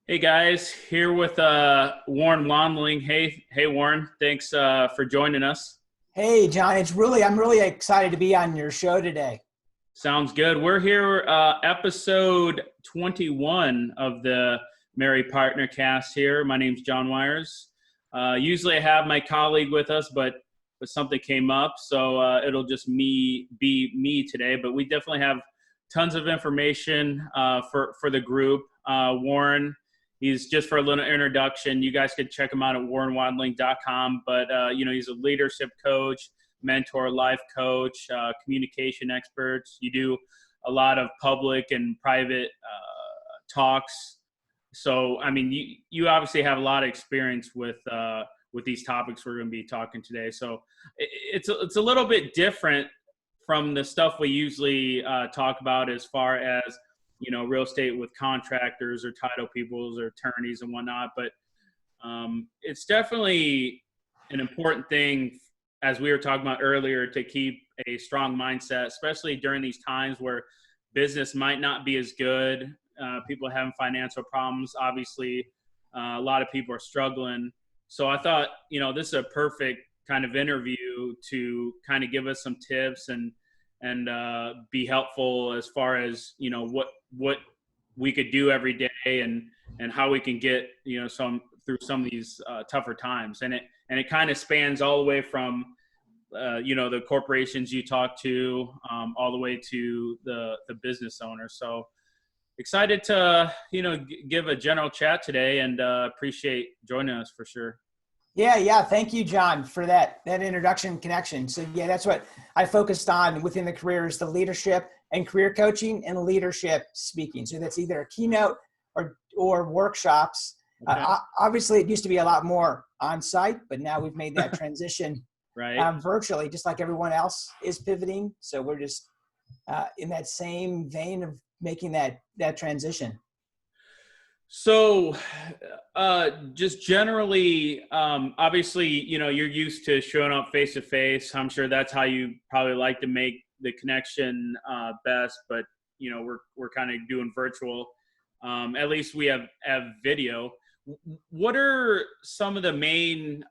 Hey guys, here with Warren Wandling. Hey Warren, thanks for joining us. Hey, John, I'm really excited to be on your show today. Sounds good. We're here, episode 21 of the MAREI PartnerCast here. My name's John Wires. Usually I have my colleague with us, but something came up, so it'll just be me today. But we definitely have tons of information for the group. Warren, he's just for a little introduction. You guys could check him out at warrenwandling.com. But he's a leadership coach, mentor, life coach, communication experts. You do a lot of public and private talks. So, I mean, you obviously have a lot of experience with these topics we're going to be talking today. So it's a little bit different from the stuff we usually talk about as far as, real estate with contractors or title peoples or attorneys and whatnot. But it's definitely an important thing, as we were talking about earlier, to keep a strong mindset, especially during these times where business might not be as good. People are having financial problems. Obviously, a lot of people are struggling. So I thought, this is a perfect kind of interview to kind of give us some tips and be helpful as far as, what we could do every day and how we can get, through some of these tougher times. And it kind of spans all the way from, the corporations you talk to, all the way to the business owner. So excited to, give a general chat today, and appreciate joining us for sure. Yeah. Thank you, John, for that introduction connection. So yeah, that's what I focused on within the career, is the leadership and career coaching and leadership speaking. So that's either a keynote or workshops. Okay. Obviously, it used to be a lot more on site, but now we've made that transition Right. Virtually, just like everyone else is pivoting. So we're just in that same vein of making that transition. So, just generally, obviously, you're used to showing up face to face. I'm sure that's how you probably like to make the connection best. But we're kind of doing virtual. At least we have video. What are some of the main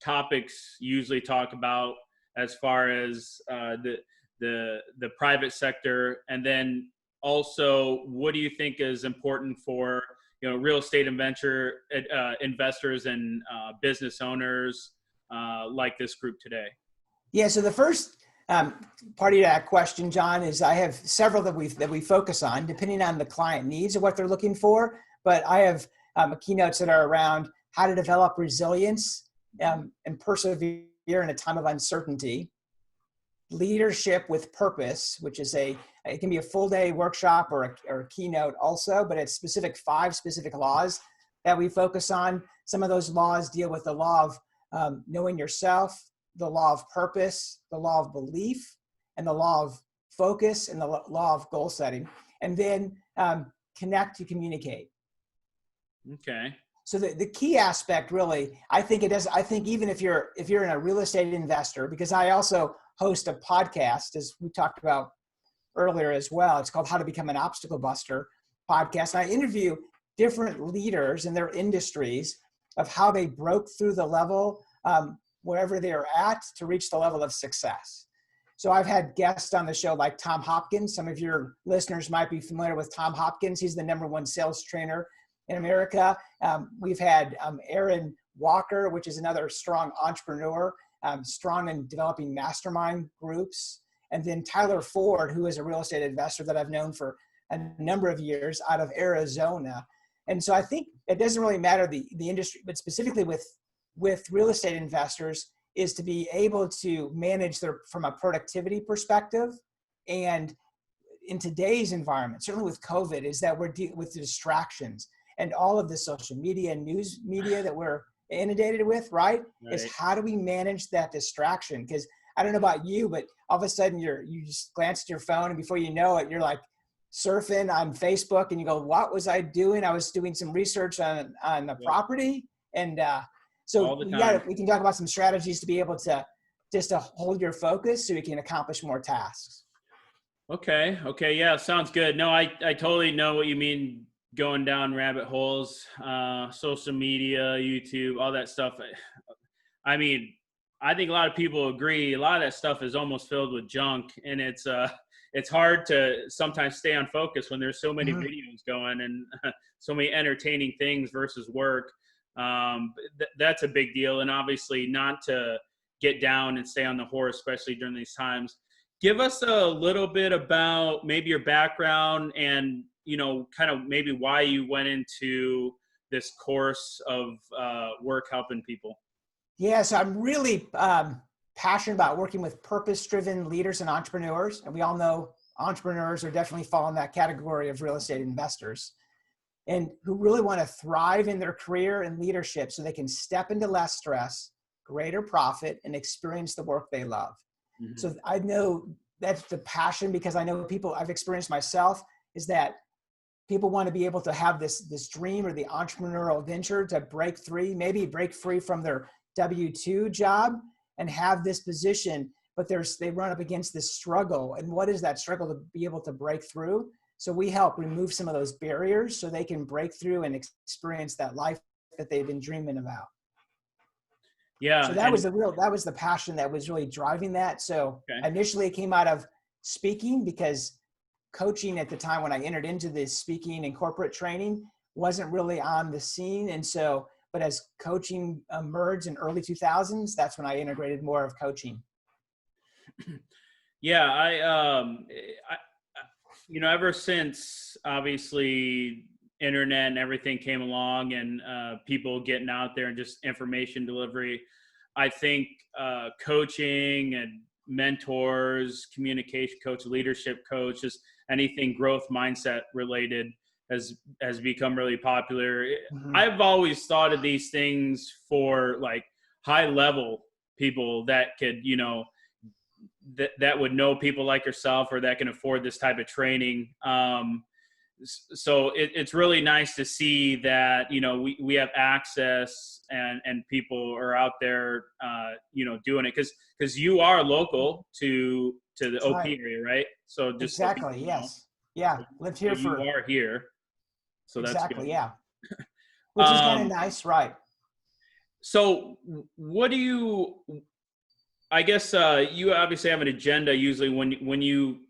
topics you usually talk about as far as the private sector, and then also, what do you think is important for real estate and venture investors and business owners like this group today? Yeah. So the first part of that question, John, is I have several that we focus on depending on the client needs of what they're looking for. But I have keynotes that are around how to develop resilience and persevere in a time of uncertainty. Leadership with purpose, which is it can be a full day workshop or a keynote also, but it's five specific laws that we focus on. Some of those laws deal with the law of knowing yourself, the law of purpose, the law of belief, and the law of focus, and the law of goal setting. And then connect to communicate. Okay. So the key aspect, really, I think even if you're in a real estate investor, because I also host a podcast, as we talked about earlier as well. It's called How to Become an Obstacle Buster podcast. And I interview different leaders in their industries of how they broke through the level wherever they're at to reach the level of success. So I've had guests on the show like Tom Hopkins. Some of your listeners might be familiar with Tom Hopkins. He's the #1 sales trainer in America. We've had Aaron Walker, which is another strong entrepreneur, strong in developing mastermind groups. And then Tyler Ford, who is a real estate investor that I've known for a number of years out of Arizona. And so I think it doesn't really matter the industry, but specifically with real estate investors, is to be able to manage from a productivity perspective. And in today's environment, certainly with COVID, is that we're dealing with distractions and all of the social media and news media that we're inundated with, right? Is how do we manage that distraction? Because I don't know about you, but all of a sudden you just glance at your phone, and before you know it, you're like surfing on Facebook, and you go, what was I doing? I was doing some research on the property. And so we can talk about some strategies to be able to just to hold your focus so you can accomplish more tasks. Okay. Yeah. Sounds good. No, I totally know what you mean going down rabbit holes, social media, YouTube, all that stuff. I mean, I think a lot of people agree. A lot of that stuff is almost filled with junk, and it's hard to sometimes stay on focus when there's so many videos going and so many entertaining things versus work. That's a big deal, and obviously not to get down and stay on the horse, especially during these times. Give us a little bit about maybe your background and, kind of maybe why you went into this course of work helping people. Yeah, so I'm really passionate about working with purpose-driven leaders and entrepreneurs. And we all know entrepreneurs are definitely fall in that category of real estate investors, and who really want to thrive in their career and leadership so they can step into less stress, greater profit, and experience the work they love. Mm-hmm. So I know that's the passion, because I know people, I've experienced myself, is that people want to be able to have this dream or the entrepreneurial venture to break free from their W-2 job and have this position, but they run up against this struggle. And what is that struggle to be able to break through? So we help remove some of those barriers so they can break through and experience that life that they've been dreaming about. Yeah. So that was the passion that was really driving that. So Initially it came out of speaking, because coaching at the time when I entered into this speaking and corporate training wasn't really on the scene. And so, but as coaching emerged in early 2000s, that's when I integrated more of coaching. Yeah. I ever since obviously internet and everything came along and people getting out there and just information delivery, I think coaching and mentors, communication coach, leadership coach, just anything growth mindset related has become really popular. Mm-hmm. I've always thought of these things for like high level people that could, that would know people like yourself or that can afford this type of training. So it's really nice to see that, we have access and people are out there, doing it because you are local to the OP area, right? So just exactly. Yes. Yeah. Lived here you are here. So that's exactly. good. Yeah. Which is kind of nice. Right. So what do you, I guess you obviously have an agenda usually when you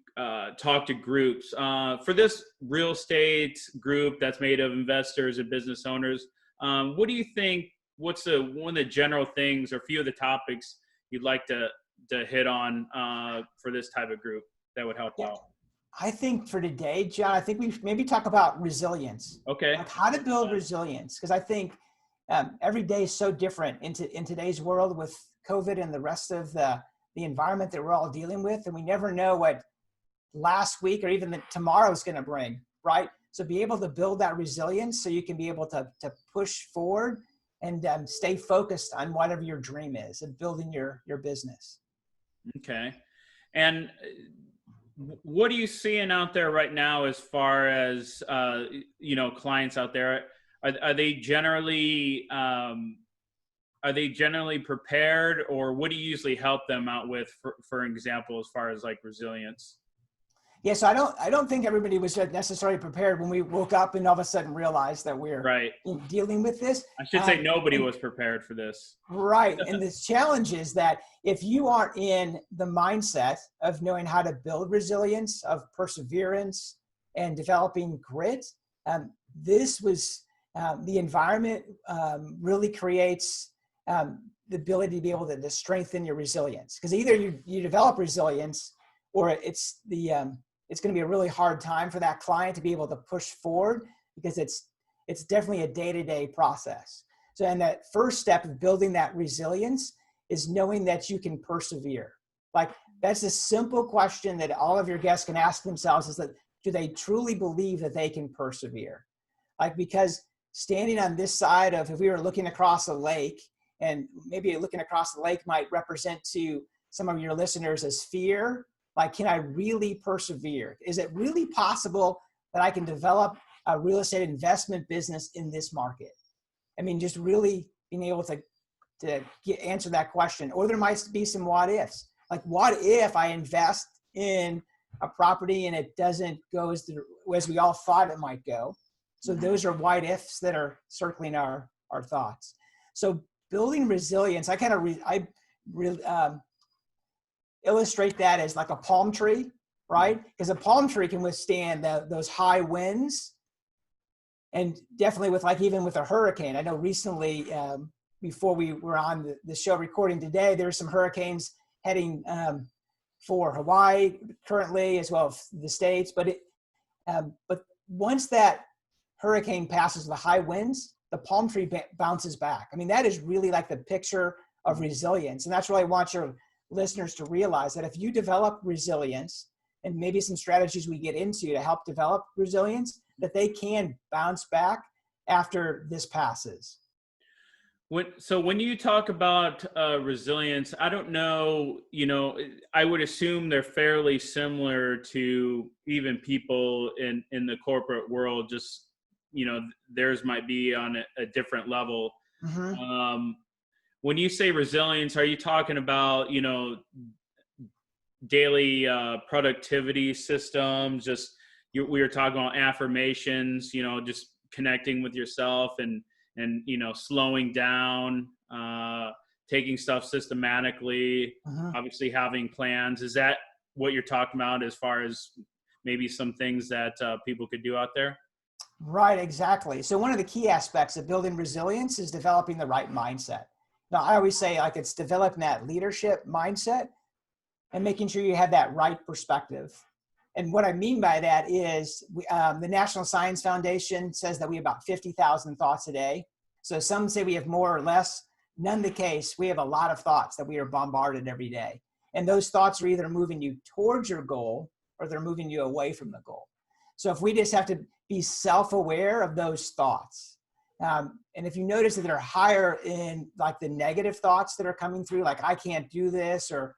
talk to groups. For this real estate group that's made of investors and business owners, what do you think, what's one of the general things or a few of the topics you'd like to hit on for this type of group that would help out? I think for today, John, I think we maybe talk about resilience. Okay. Like how to build resilience. Because I think every day is so different in today's world with COVID and the rest of the environment that we're all dealing with. And we never know what last week or even tomorrow is going to bring, right? So be able to build that resilience so you can be able to push forward and stay focused on whatever your dream is and building your business. Okay. And what are you seeing out there right now as far as, clients out there? Are they generally prepared, or what do you usually help them out with, for example, as far as like resilience? Yeah, so I don't think everybody was necessarily prepared when we woke up and all of a sudden realized that we're dealing with this. I should say nobody was prepared for this. Right. And the challenge is that if you aren't in the mindset of knowing how to build resilience, of perseverance and developing grit, this was the environment really creates the ability to be able to strengthen your resilience. Because either you develop resilience, or it's going to be a really hard time for that client to be able to push forward, because it's definitely a day-to-day process. So, and that first step of building that resilience is knowing that you can persevere. Like, that's a simple question that all of your guests can ask themselves, is that, do they truly believe that they can persevere? Like, because standing on this side of, if we were looking across a lake, and maybe looking across the lake might represent to some of your listeners as fear. Like, can I really persevere? Is it really possible that I can develop a real estate investment business in this market? I mean, just really being able to answer that question. Or there might be some what ifs. Like, what if I invest in a property and it doesn't go as we all thought it might go? So those are white ifs that are circling our thoughts. So building resilience, I kind of illustrate that as like a palm tree, right? Because a palm tree can withstand those high winds, and definitely with even with a hurricane. I know recently, before we were on the show recording today, there's some hurricanes heading for Hawaii currently, as well as the States. But once that hurricane passes the high winds, the palm tree bounces back. I mean, that is really like the picture of resilience. And that's what I want your listeners to realize, that if you develop resilience, and maybe some strategies we get into to help develop resilience, that they can bounce back after this passes. So when you talk about resilience, I don't know, I would assume they're fairly similar to even people in the corporate world, just, theirs might be on a different level. Mm-hmm. When you say resilience, are you talking about, daily productivity systems? We were talking about affirmations, just connecting with yourself and slowing down, taking stuff systematically, obviously having plans. Is that what you're talking about as far as maybe some things that people could do out there? Right, exactly. So one of the key aspects of building resilience is developing the right mindset. Now, I always say it's developing that leadership mindset and making sure you have that right perspective. And what I mean by that is the National Science Foundation says that we have about 50,000 thoughts a day. So some say we have more or less. None the case. We have a lot of thoughts that we are bombarded every day. And those thoughts are either moving you towards your goal or they're moving you away from the goal. So if we just have to be self-aware of those thoughts, and if you notice that they're higher in the negative thoughts that are coming through, like I can't do this, or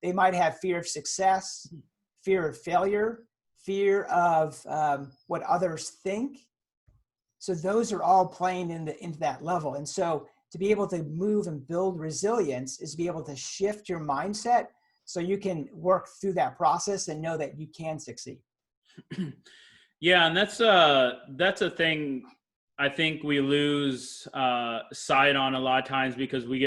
they might have fear of success, fear of failure, fear of what others think. So those are all playing into that level. And so to be able to move and build resilience is to be able to shift your mindset so you can work through that process and know that you can succeed. Yeah, and that's a thing I think we lose sight on a lot of times because we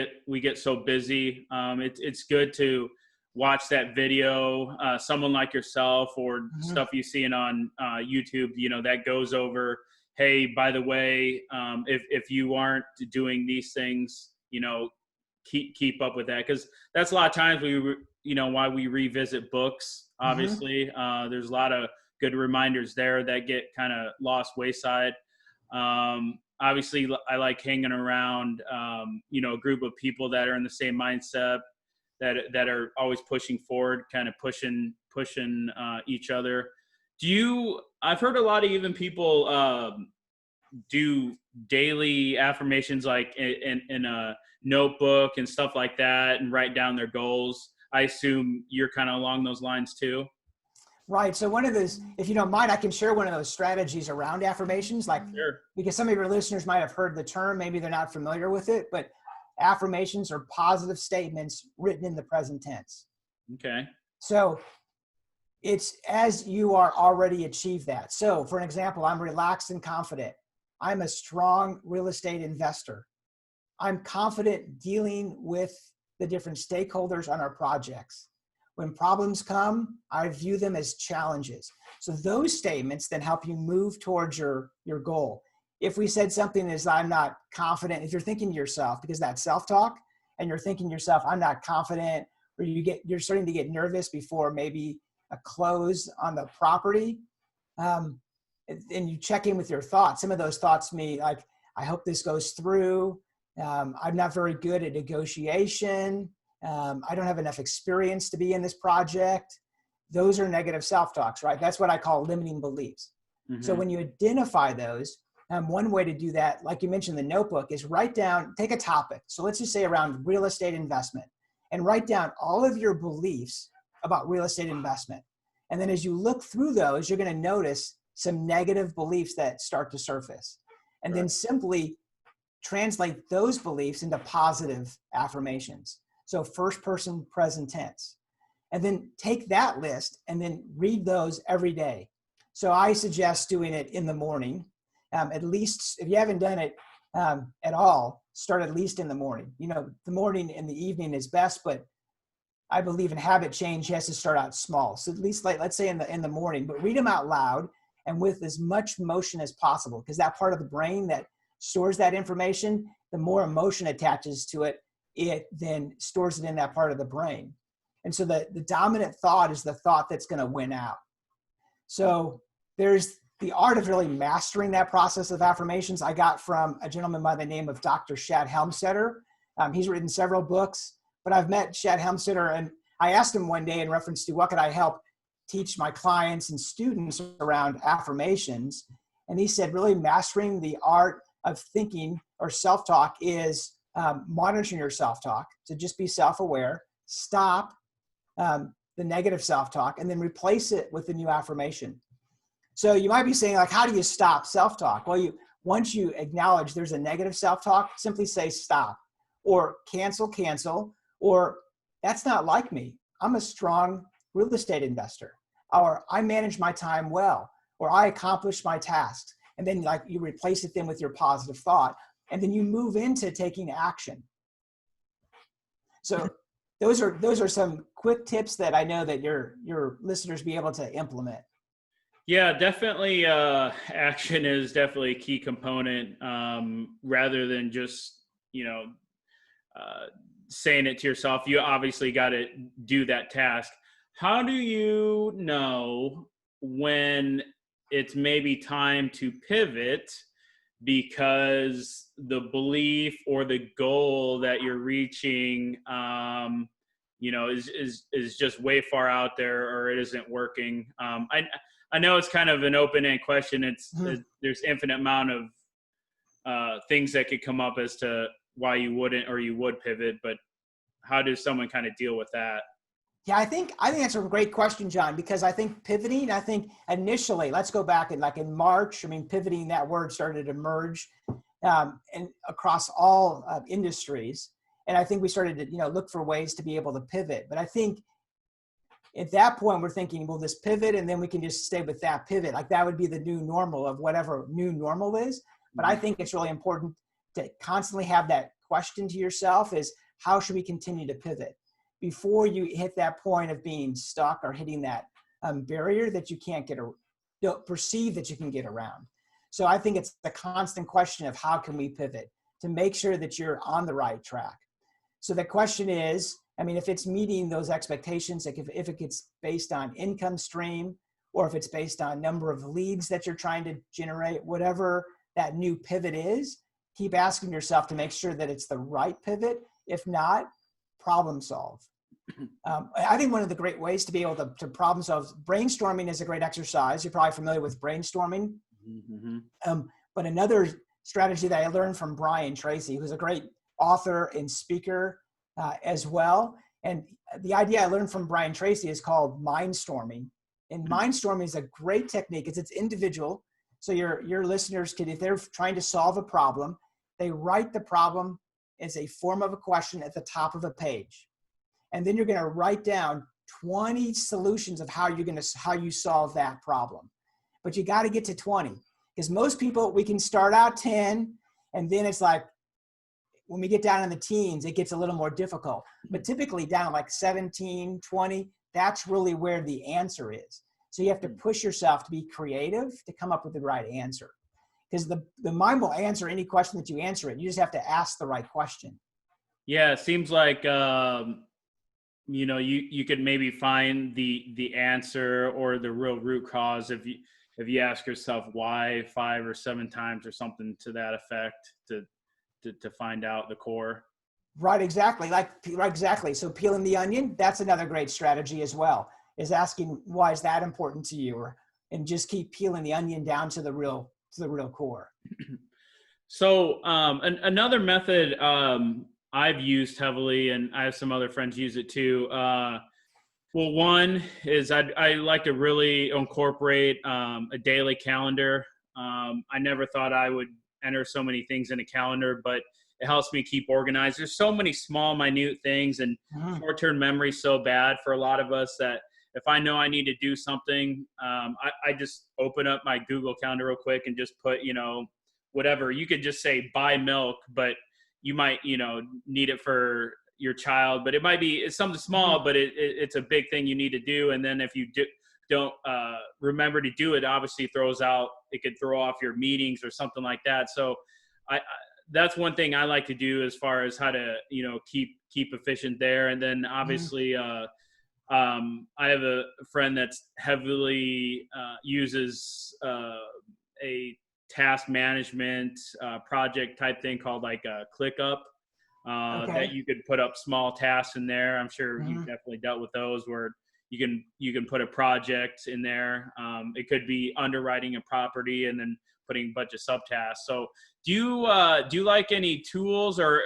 get so busy. It's good to watch that video, someone like yourself or stuff you see on YouTube, that goes over, hey, by the way, if you aren't doing these things, keep up with that. Because that's a lot of times why we revisit books, obviously. There's a lot of good reminders there that get kind of lost wayside. Obviously, I like hanging around, a group of people that are in the same mindset, that are always pushing forward, kind of pushing each other. I've heard a lot of even people do daily affirmations, like in a notebook and stuff like that, and write down their goals. I assume you're kind of along those lines too. Right. So one of those, if you don't mind, I can share one of those strategies around affirmations, Sure. Because some of your listeners might have heard the term, maybe they're not familiar with it, but affirmations are positive statements written in the present tense. Okay. So it's as you are already achieved that. So for an example, I'm relaxed and confident. I'm a strong real estate investor. I'm confident dealing with the different stakeholders on our projects. When problems come, I view them as challenges. So those statements then help you move towards your goal. If we said something as I'm not confident, if you're thinking to yourself, because that's self-talk, and you're thinking to yourself, I'm not confident, or you're starting to get nervous before maybe a close on the property, and you check in with your thoughts. Some of those thoughts mean like, I hope this goes through. I'm not very good at negotiation. I don't have enough experience to be in this project. Those are negative self-talks, right? That's what I call limiting beliefs. So when you identify those, one way to do that, like you mentioned, the notebook, is take a topic. So let's just say around real estate investment, and write down all of your beliefs about real estate investment. And then as you look through those, you're going to notice some negative beliefs that start to surface. And then simply translate those beliefs into positive affirmations. So first person present tense. And then take that list and then read those every day. So I suggest doing it in the morning. At least if you haven't done it at all, start at least in the morning. The morning and the evening is best, but I believe in habit change has to start out small. So at least let's say in the morning, but read them out loud and with as much motion as possible, because that part of the brain that stores that information, the more emotion attaches to it, it then stores it in that part of the brain. And so the dominant thought is the thought that's going to win out. So there's the art of really mastering that process of affirmations I got from a gentleman by the name of Dr. Shad Helmstetter. He's written several books, but I've met Shad Helmstetter, and I asked him one day in reference to what could I help teach my clients and students around affirmations. And he said, really mastering the art of thinking or self-talk is monitoring your self-talk. So just be self-aware, stop the negative self-talk, and then replace it with the new affirmation. So you might be saying, like, how do you stop self-talk? Well, once you acknowledge there's a negative self-talk, simply say stop, or cancel, or that's not like me. I'm a strong real estate investor, or I manage my time well, or I accomplish my tasks. And then you replace it then with your positive thought, and then you move into taking action. So those are some quick tips that I know that your listeners be able to implement. Yeah, definitely. Action is definitely a key component, rather than just, saying it to yourself. You obviously got to do that task. How do you know when it's maybe time to pivot because the belief or the goal that you're reaching, is just way far out there, or it isn't working? I know it's kind of an open-ended question. There's infinite amount of things that could come up as to why you wouldn't or you would pivot, but how does someone kind of deal with that? Yeah, I think that's a great question, John, because I think pivoting, initially, let's go back in March, pivoting, that word started to emerge and across all industries. And I think we started to, look for ways to be able to pivot. But I think at that point, we're thinking, well, this pivot, and then we can just stay with that pivot. Like that would be the new normal of whatever new normal is. But I think it's really important to constantly have that question to yourself is, how should we continue to pivot before you hit that point of being stuck or hitting that barrier that you can't don't perceive that you can get around. So I think it's the constant question of how can we pivot to make sure that you're on the right track. So the question is, if it's meeting those expectations, like if it gets based on income stream, or if it's based on number of leads that you're trying to generate, whatever that new pivot is, keep asking yourself to make sure that it's the right pivot. If not, problem solve. I think one of the great ways to be able to problem solve, brainstorming is a great exercise. You're probably familiar with brainstorming. Mm-hmm. But another strategy that I learned from Brian Tracy, who's a great author and speaker as well. And the idea I learned from Brian Tracy is called mindstorming. And mindstorming is a great technique. It's individual. So your listeners can, if they're trying to solve a problem, they write the problem as a form of a question at the top of a page. And then you're going to write down 20 solutions of how you solve that problem. But you got to get to 20, because most people, we can start out 10, and then it's like, when we get down in the teens, it gets a little more difficult. But typically down like 17, 20, that's really where the answer is. So you have to push yourself to be creative to come up with the right answer. Because the mind will answer any question that you answer it. You just have to ask the right question. Yeah, it seems like you could maybe find the answer or the real root cause if you ask yourself why 5 or 7 times or something to that effect to find out the core. Right, exactly. Exactly. So peeling the onion, that's another great strategy as well, is asking why is that important to you, and just keep peeling the onion down to the real core. So another method I've used heavily, and I have some other friends use it too. Well, one is I like to really incorporate a daily calendar. I never thought I would enter so many things in a calendar, but it helps me keep organized. There's so many small, minute things, and short-term memory is so bad for a lot of us that if I know I need to do something, I just open up my Google Calendar real quick and just put, whatever. You could just say buy milk, but you might, need it for your child, but it's something small, but it's a big thing you need to do. And then if you don't remember to do it, obviously it could throw off your meetings or something like that. So that's one thing I like to do as far as how to, keep efficient there. And then obviously, I have a friend that's heavily uses a task management project type thing called like ClickUp. That you could put up small tasks in there. I'm sure you've definitely dealt with those where you can put a project in there. It could be underwriting a property and then putting a bunch of subtasks. So do you like any tools or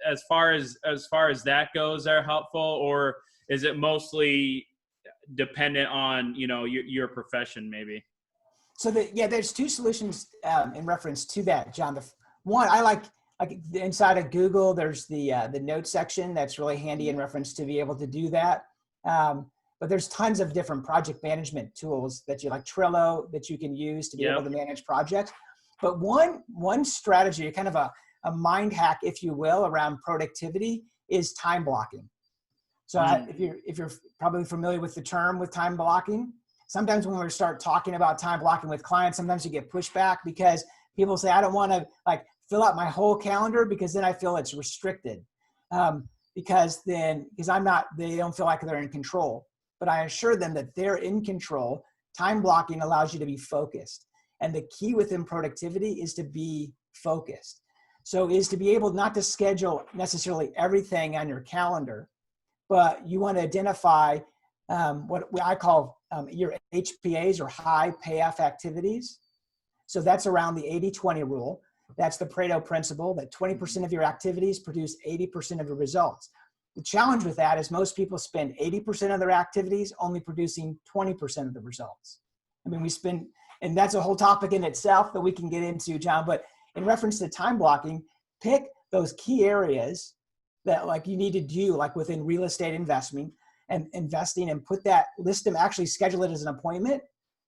as far as that goes that are helpful, or is it mostly dependent on your profession maybe? So there's two solutions in reference to that, John. The one I like inside of Google, there's the notes section that's really handy in reference to be able to do that. But there's tons of different project management tools that you like Trello that you can use to be able to manage projects. But one strategy, kind of a mind hack, if you will, around productivity is time blocking. So if you're probably familiar with the term with time blocking, sometimes when we start talking about time blocking with clients, sometimes you get pushback because people say, I don't want to fill out my whole calendar because then I feel it's restricted. Because they don't feel like they're in control. But I assure them that they're in control. Time blocking allows you to be focused. And the key within productivity is to be focused. So is to be able not to schedule necessarily everything on your calendar, but you want to identify what I call your HPAs or high payoff activities. So that's around the 80-20 rule. That's the Pareto principle that 20% of your activities produce 80% of your results. The challenge with that is most people spend 80% of their activities only producing 20% of the results. I mean, and that's a whole topic in itself that we can get into, John, but in reference to time blocking, pick those key areas that you need to do within real estate investing and list them, actually schedule it as an appointment,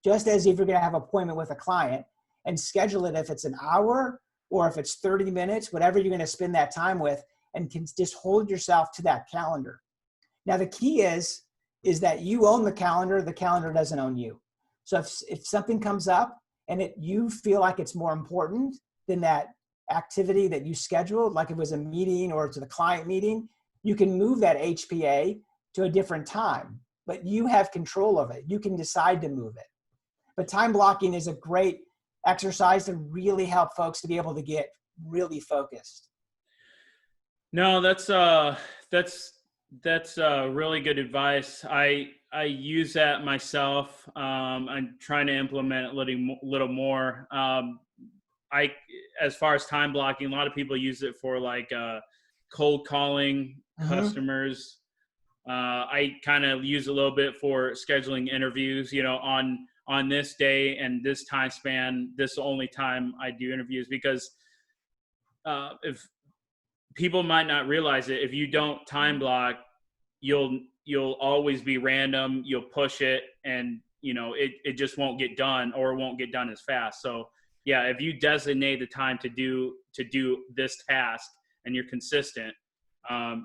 just as if you're going to have an appointment with a client, and schedule it if it's an hour or if it's 30 minutes, whatever you're going to spend that time with, and can just hold yourself to that calendar. Now, the key is that you own the calendar doesn't own you. So if something comes up and you feel like it's more important than that activity that you scheduled, like it was a meeting or to the client meeting, you can move that HPA to a different time, but you have control of it. You can decide to move it. But time blocking is a great exercise to really help folks to be able to get really focused. No, that's really good advice. I use that myself. I'm trying to implement it a little more. As far as time blocking, a lot of people use it for cold calling customers. I kind of use a little bit for scheduling interviews, on this day and this time span, this is the only time I do interviews, because if people might not realize it, if you don't time block, you'll always be random, you'll push it, and it just won't get done, or it won't get done as fast. So yeah, if you designate the time to do this task and you're consistent,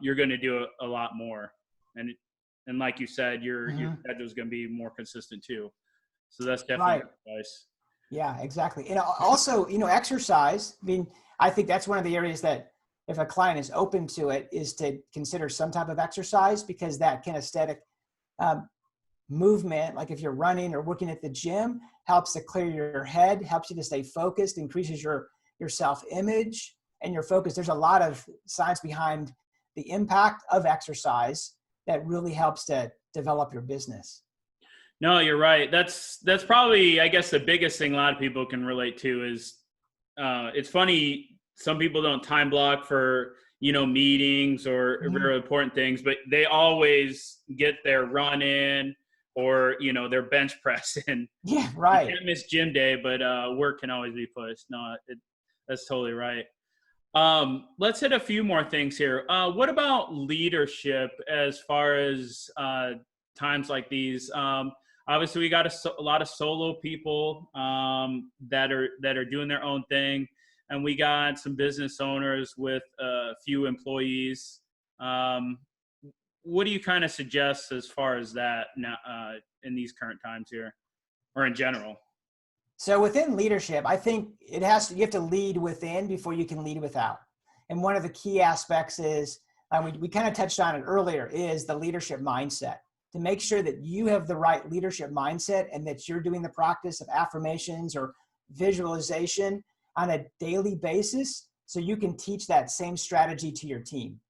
you're going to do a lot more. And like you said, your schedule is going to be more consistent too. So that's definitely advice. Yeah, exactly. And also, exercise. I mean, I think that's one of the areas that if a client is open to it, is to consider some type of exercise, because that kinesthetic movement, like if you're running or working at the gym, helps to clear your head, helps you to stay focused, increases your self-image and your focus. There's a lot of science behind the impact of exercise that really helps to develop your business. No, you're right. That's probably, I guess, the biggest thing a lot of people can relate to is, it's funny, some people don't time block for, meetings or very important things, but they always get their run in or, their bench press in. Yeah, right. You can't miss gym day, but work can always be pushed. No, that's totally right. Let's hit a few more things here. What about leadership as far as times like these. Obviously, we got a lot of solo people that are doing their own thing, and we got some business owners with a few employees. What do you kind of suggest as far as that now in these current times here, or in general? So within leadership, I think you have to lead within before you can lead without. And one of the key aspects is, we kind of touched on it earlier, is the leadership mindset. To make sure that you have the right leadership mindset and that you're doing the practice of affirmations or visualization on a daily basis so you can teach that same strategy to your team.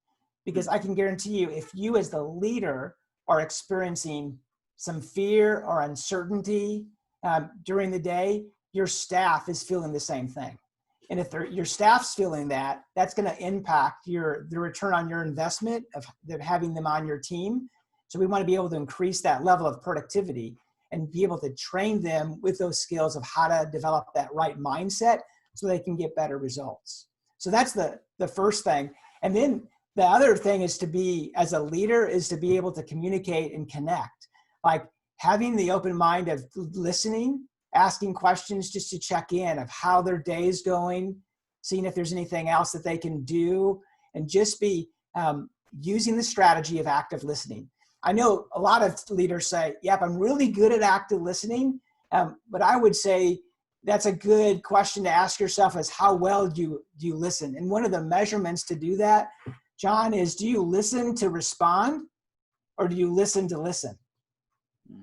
Because I can guarantee you, if you as the leader are experiencing some fear or uncertainty during the day, your staff is feeling the same thing. And if your staff's feeling that, that's going to impact the return on your investment of having them on your team. So we want to be able to increase that level of productivity and be able to train them with those skills of how to develop that right mindset so they can get better results. So that's the first thing. And then the other thing is as a leader, is to be able to communicate and connect. Like having the open mind of listening, asking questions just to check in of how their day is going, seeing if there's anything else that they can do, and just be using the strategy of active listening. I know a lot of leaders say, yep, I'm really good at active listening, but I would say that's a good question to ask yourself is how well do you listen? And one of the measurements to do that, John, is do you listen to respond or do you listen to listen?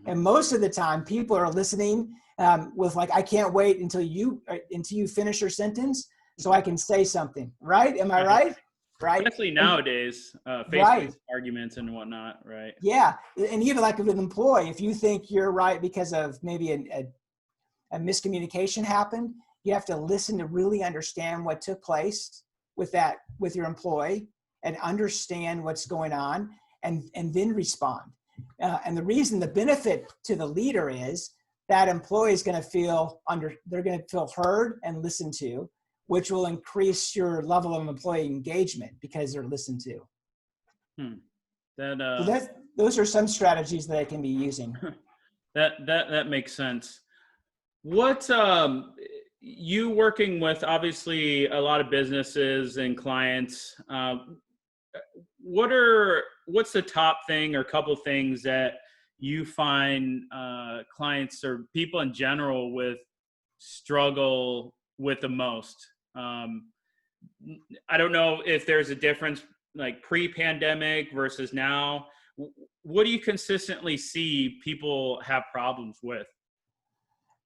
And most of the time people are listening with like, I can't wait until you finish your sentence so I can say something, right? Am I right? Right. Especially nowadays, face-to-face right. arguments and whatnot, right? Yeah. And even like with an employee, if you think you're right because of maybe a miscommunication happened, you have to listen to really understand what took place with your employee and understand what's going on and then respond. And the benefit to the leader is that employee is going to feel they're going to feel heard and listened to, which will increase your level of employee engagement because they're listened to. So those are some strategies that I can be using. That makes sense. What you working with obviously a lot of businesses and clients. What's the top thing or couple things that you find clients or people in general struggle with the most? I don't know if there's a difference like pre-pandemic versus now. What do you consistently see people have problems with?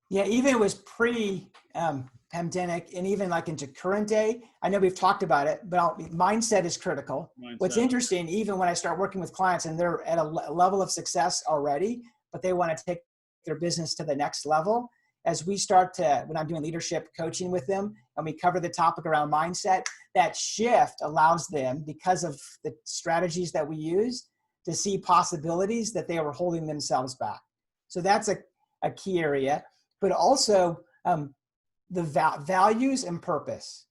Yeah, even it was pre-pandemic and even like into current day, I know we've talked about it, but mindset is critical. What's interesting, even when I start working with clients and they're at a level of success already, but they want to take their business to the next level, as we when I'm doing leadership coaching with them and we cover the topic around mindset, that shift allows them, because of the strategies that we use, to see possibilities that they were holding themselves back. So that's a key area. But also the values and purpose.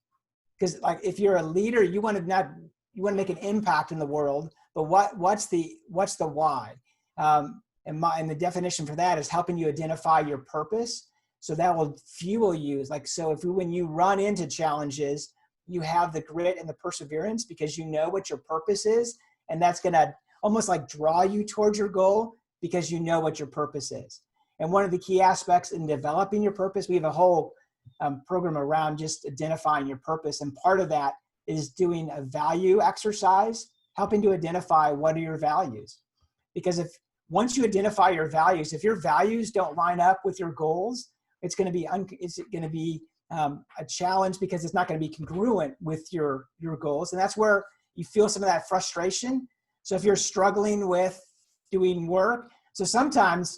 Because like if you're a leader, you want to make an impact in the world, but what's the why? And the definition for that is helping you identify your purpose. So that will fuel you. So when you run into challenges, you have the grit and the perseverance because you know what your purpose is, and that's going to almost like draw you towards your goal because you know what your purpose is. And one of the key aspects in developing your purpose, we have a whole program around just identifying your purpose. And part of that is doing a value exercise, helping to identify what are your values. Because once you identify your values, if your values don't line up with your goals, it's going to be a challenge because it's not going to be congruent with your goals. And that's where you feel some of that frustration. So if you're struggling with doing work, so sometimes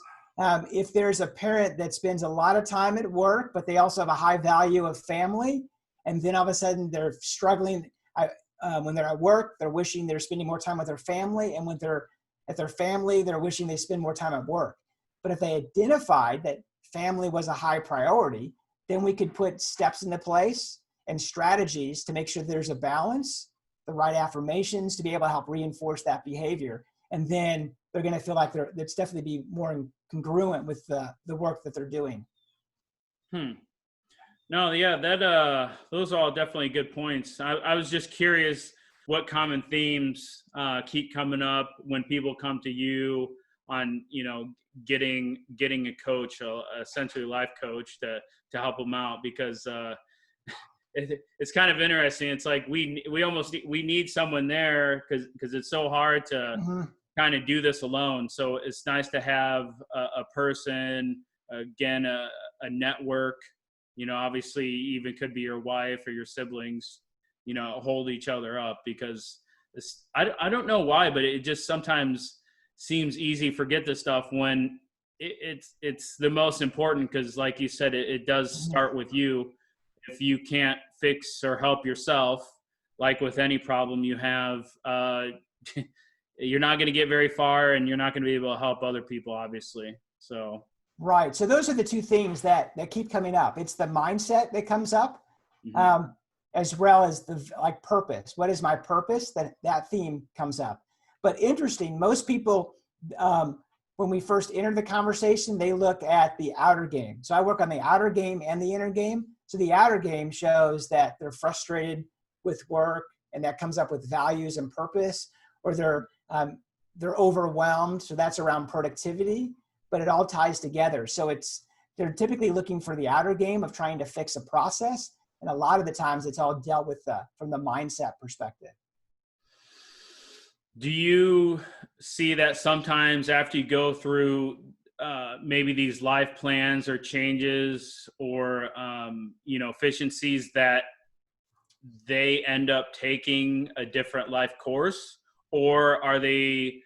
if there's a parent that spends a lot of time at work, but they also have a high value of family, and then all of a sudden they're struggling when they're at work, they're wishing they're spending more time with their family, and when they're at their family, they're wishing they spend more time at work. But if they identified that family was a high priority, then we could put steps into place and strategies to make sure there's a balance, the right affirmations to be able to help reinforce that behavior. And then they're going to feel like it's definitely be more congruent with the work that they're doing. No, yeah, those are all definitely good points. I was just curious what common themes keep coming up when people come to you on, getting a coach, essentially life coach to help them out, because it's kind of interesting. It's like we need someone there because it's so hard to kind of do this alone. So it's nice to have a person, again, a network. Obviously even could be your wife or your siblings, hold each other up, because I don't know why, but it just sometimes seems easy to forget this stuff when it's the most important, because like you said, it does start with you. If you can't fix or help yourself, like with any problem you have, you're not going to get very far, and you're not going to be able to help other people, obviously. So. Right. So those are the two themes that keep coming up. It's the mindset that comes up, as well as the purpose. What is my purpose? That theme comes up. But interesting, most people, when we first enter the conversation, they look at the outer game. So I work on the outer game and the inner game. So the outer game shows that they're frustrated with work, and that comes up with values and purpose, or they're overwhelmed. So that's around productivity. But it all ties together. So they're typically looking for the outer game of trying to fix a process. And a lot of the times it's all dealt with from the mindset perspective. Do you see that sometimes after you go through maybe these life plans or changes or, efficiencies, that they end up taking a different life course, or are they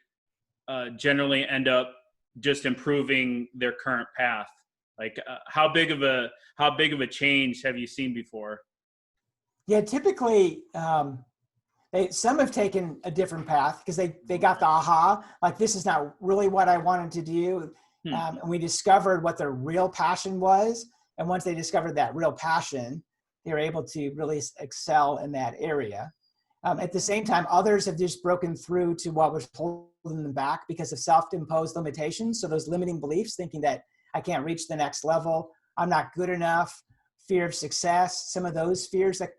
generally end up just improving their current path? Like how big of a change have you seen before? Yeah, typically some have taken a different path because they got the aha, like this is not really what I wanted to do. And we discovered what their real passion was. And once they discovered that real passion, they were able to really excel in that area. At the same time, others have just broken through to what was holding them back because of self-imposed limitations. So those limiting beliefs, thinking that I can't reach the next level, I'm not good enough, fear of success, some of those fears that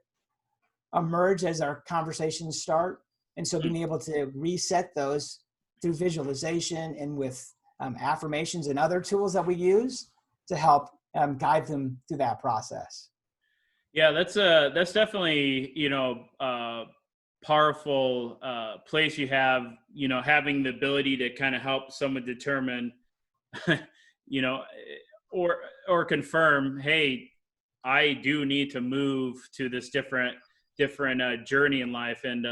emerge as our conversations start. And so being able to reset those through visualization and with affirmations and other tools that we use to help guide them through that process. Yeah, that's definitely, powerful place you have, having the ability to kind of help someone determine, or confirm, hey, I do need to move to this different journey in life. And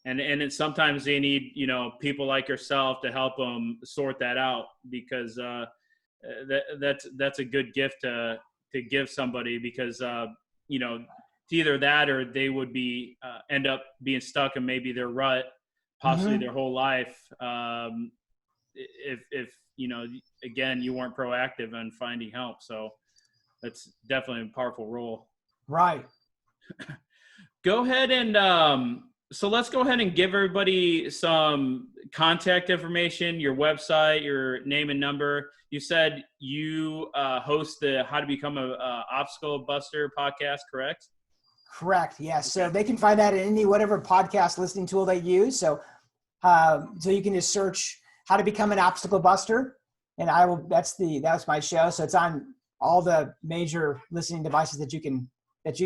it's sometimes they need, people like yourself to help them sort that out, because that's a good gift to give somebody, because, it's either that or they would be end up being stuck in maybe their rut, possibly their whole life. If again, you weren't proactive in finding help. So that's definitely a powerful role. Right. Go ahead and so let's go ahead and give everybody some contact information, your website, your name and number. You said you host the How to Become a Obstacle Buster podcast, correct? Correct. Yes. Okay. So they can find that in whatever podcast listening tool they use. So you can just search How to Become an Obstacle Buster, and that's my show. So it's on all the major listening devices that you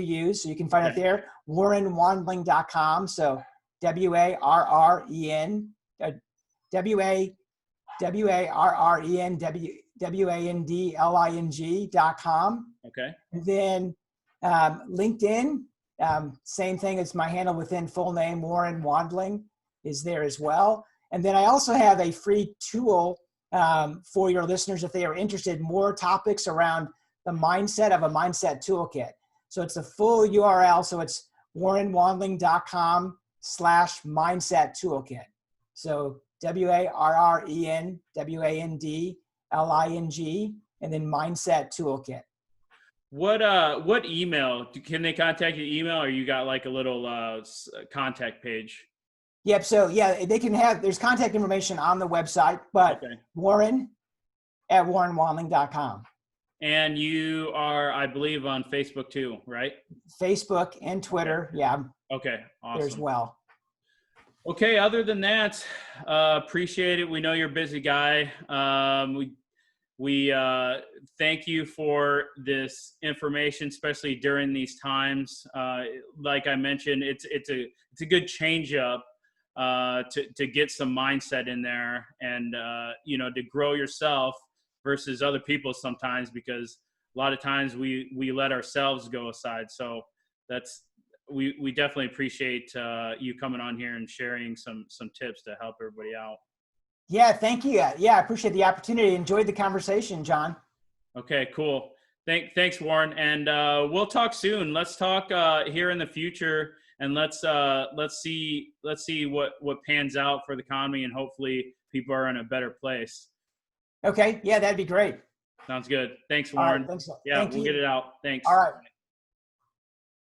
use. So you can find it there. WarrenWandling.com. So WARREN WARRENWANDLING.com. Okay. And then LinkedIn, same thing as my handle within full name, Warren Wandling, is there as well. And then I also have a free tool for your listeners if they are interested, more topics around the mindset of a mindset toolkit. So it's a full URL. So it's warrenwandling.com/mindset toolkit. So WARRENWANDLING, and then mindset toolkit. What email can they contact? Your email, or you got like a little contact page? Yep. So yeah, they can there's contact information on the website, but Okay. Warren at warrenwandling.com. And you are, I believe, on Facebook too, right? Facebook and Twitter. Okay. Yeah. Okay. Awesome. There as well. Okay. Other than that, appreciate it. We know you're a busy guy. We thank you for this information, especially during these times. Like I mentioned, it's a good change up to get some mindset in there, and to grow yourself versus other people sometimes, because a lot of times we let ourselves go aside. So we definitely appreciate you coming on here and sharing some tips to help everybody out. Yeah, thank you. Yeah, I appreciate the opportunity. Enjoyed the conversation, John. Okay, cool. Thanks, Warren, and we'll talk soon. Let's talk here in the future, and let's see what pans out for the economy, and hopefully people are in a better place. Okay, yeah, that'd be great. Sounds good. Thanks, All Warren. right, thanks. Yeah, Thank we'll you. get it out. Thanks. All right.